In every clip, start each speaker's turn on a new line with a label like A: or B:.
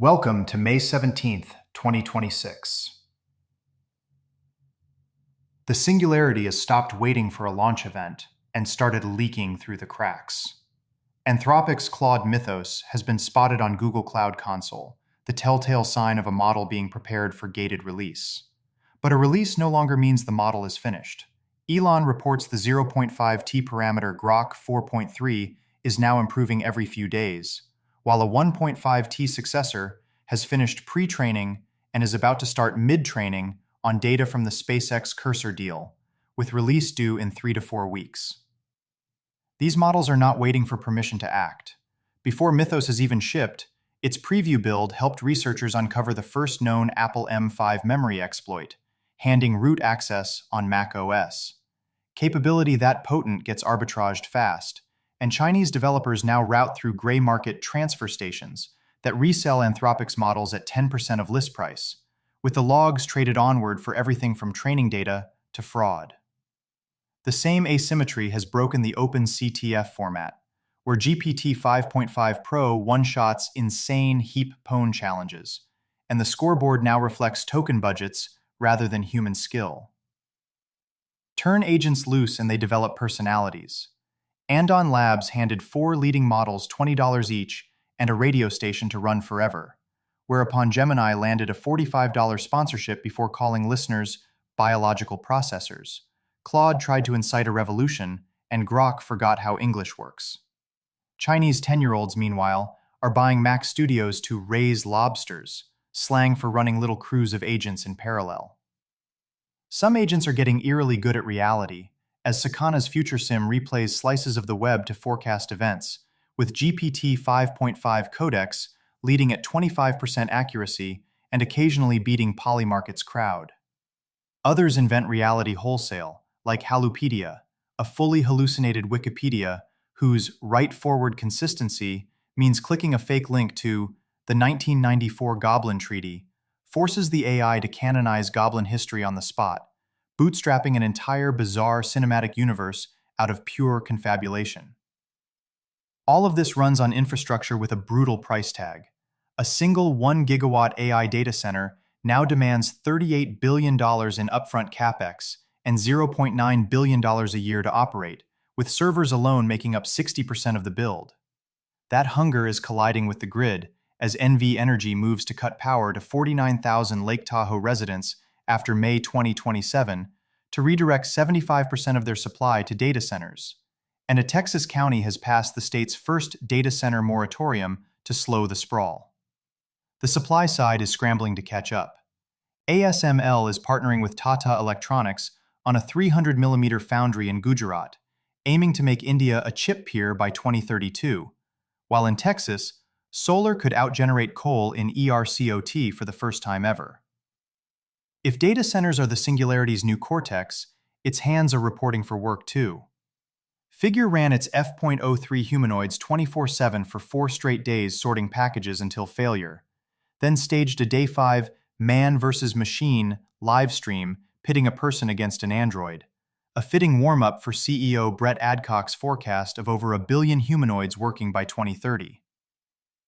A: Welcome to May 17th, 2026. The Singularity has stopped waiting for a launch event and started leaking through the cracks. Anthropic's Claude Mythos has been spotted on Google Cloud Console, the telltale sign of a model being prepared for gated release. But a release no longer means the model is finished. Elon reports the 0.5T parameter Grok 4.3 is now improving every few days, while a 1.5T successor has finished pre-training and is about to start mid-training on data from the SpaceX Cursor deal, with release due in 3 to 4 weeks. These models are not waiting for permission to act. Before Mythos has even shipped, its preview build helped researchers uncover the first known Apple M5 memory exploit, handing root access on Mac OS. Capability that potent gets arbitraged fast, and Chinese developers now route through gray market transfer stations that resell Anthropic's models at 10% of list price, with the logs traded onward for everything from training data to fraud. The same asymmetry has broken the OpenCTF format, where GPT 5.5 Pro one-shots insane heap-pwn challenges, and the scoreboard now reflects token budgets rather than human skill. Turn agents loose and they develop personalities. Andon Labs handed 4 leading models $20 each and a radio station to run forever, whereupon Gemini landed a $45 sponsorship before calling listeners biological processors. Claude tried to incite a revolution, and Grok forgot how English works. Chinese 10-year-olds, meanwhile, are buying Mac Studios to raise lobsters, slang for running little crews of agents in parallel. Some agents are getting eerily good at reality, as Sakana's future sim replays slices of the web to forecast events, with GPT 5.5 codecs leading at 25% accuracy and occasionally beating Polymarket's crowd. Others invent reality wholesale, like Halupedia, a fully hallucinated Wikipedia whose write-forward consistency means clicking a fake link to the 1994 Goblin Treaty forces the AI to canonize Goblin history on the spot, bootstrapping an entire bizarre cinematic universe out of pure confabulation. All of this runs on infrastructure with a brutal price tag. A single 1 gigawatt AI data center now demands $38 billion in upfront capex and $0.9 billion a year to operate, with servers alone making up 60% of the build. That hunger is colliding with the grid as NV Energy moves to cut power to 49,000 Lake Tahoe residents after May 2027 to redirect 75% of their supply to data centers. And a Texas county has passed the state's first data center moratorium to slow the sprawl. The supply side is scrambling to catch up. ASML is partnering with Tata Electronics on a 300mm foundry in Gujarat, aiming to make India a chip peer by 2032, while in Texas, solar could outgenerate coal in ERCOT for the first time ever. If data centers are the Singularity's new cortex, its hands are reporting for work too. Figure ran its F.03 humanoids 24/7 for 4 straight days sorting packages until failure, then staged a Day 5 man versus machine live stream pitting a person against an android, a fitting warm-up for CEO Brett Adcock's forecast of over 1 billion humanoids working by 2030.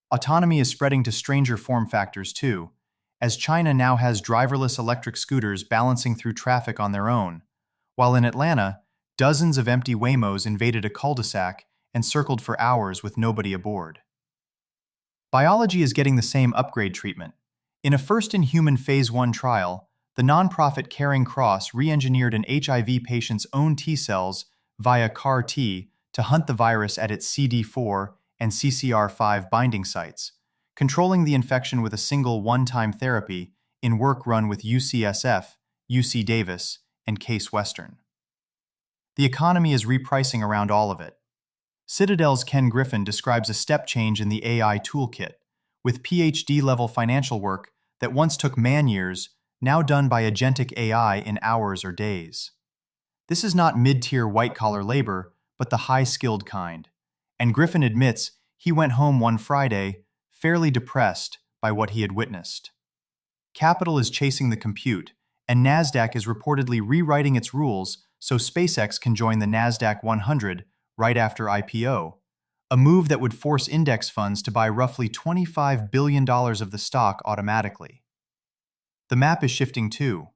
A: Autonomy is spreading to stranger form factors too, as China now has driverless electric scooters balancing through traffic on their own, while in Atlanta, dozens of empty Waymos invaded a cul-de-sac and circled for hours with nobody aboard. Biology is getting the same upgrade treatment. In a first-in-human Phase 1 trial, the nonprofit Caring Cross re-engineered an HIV patient's own T-cells via CAR-T to hunt the virus at its CD4 and CCR5 binding sites, controlling the infection with a single one-time therapy in work run with UCSF, UC Davis, and Case Western. The economy is repricing around all of it. Citadel's Ken Griffin describes a step change in the AI toolkit, with PhD-level financial work that once took man-years now done by agentic AI in hours or days. This is not mid-tier white-collar labor, but the high-skilled kind. And Griffin admits he went home one Friday fairly depressed by what he had witnessed. Capital is chasing the compute, and NASDAQ is reportedly rewriting its rules so SpaceX can join the NASDAQ 100 right after IPO, a move that would force index funds to buy roughly $25 billion of the stock automatically. The map is shifting too.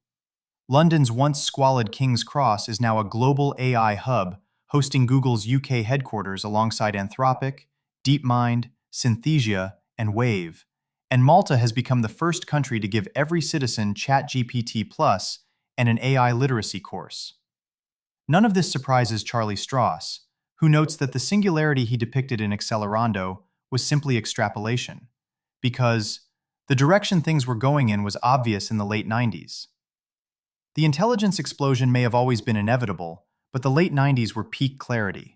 A: London's once squalid King's Cross is now a global AI hub, hosting Google's UK headquarters alongside Anthropic, DeepMind, Synthesia, and Wave. And Malta has become the first country to give every citizen ChatGPT Plus and an AI literacy course. None of this surprises Charlie Strauss, who notes that the singularity he depicted in Accelerando was simply extrapolation, because the direction things were going in was obvious in the late 90s. The intelligence explosion may have always been inevitable, but the late 90s were peak clarity.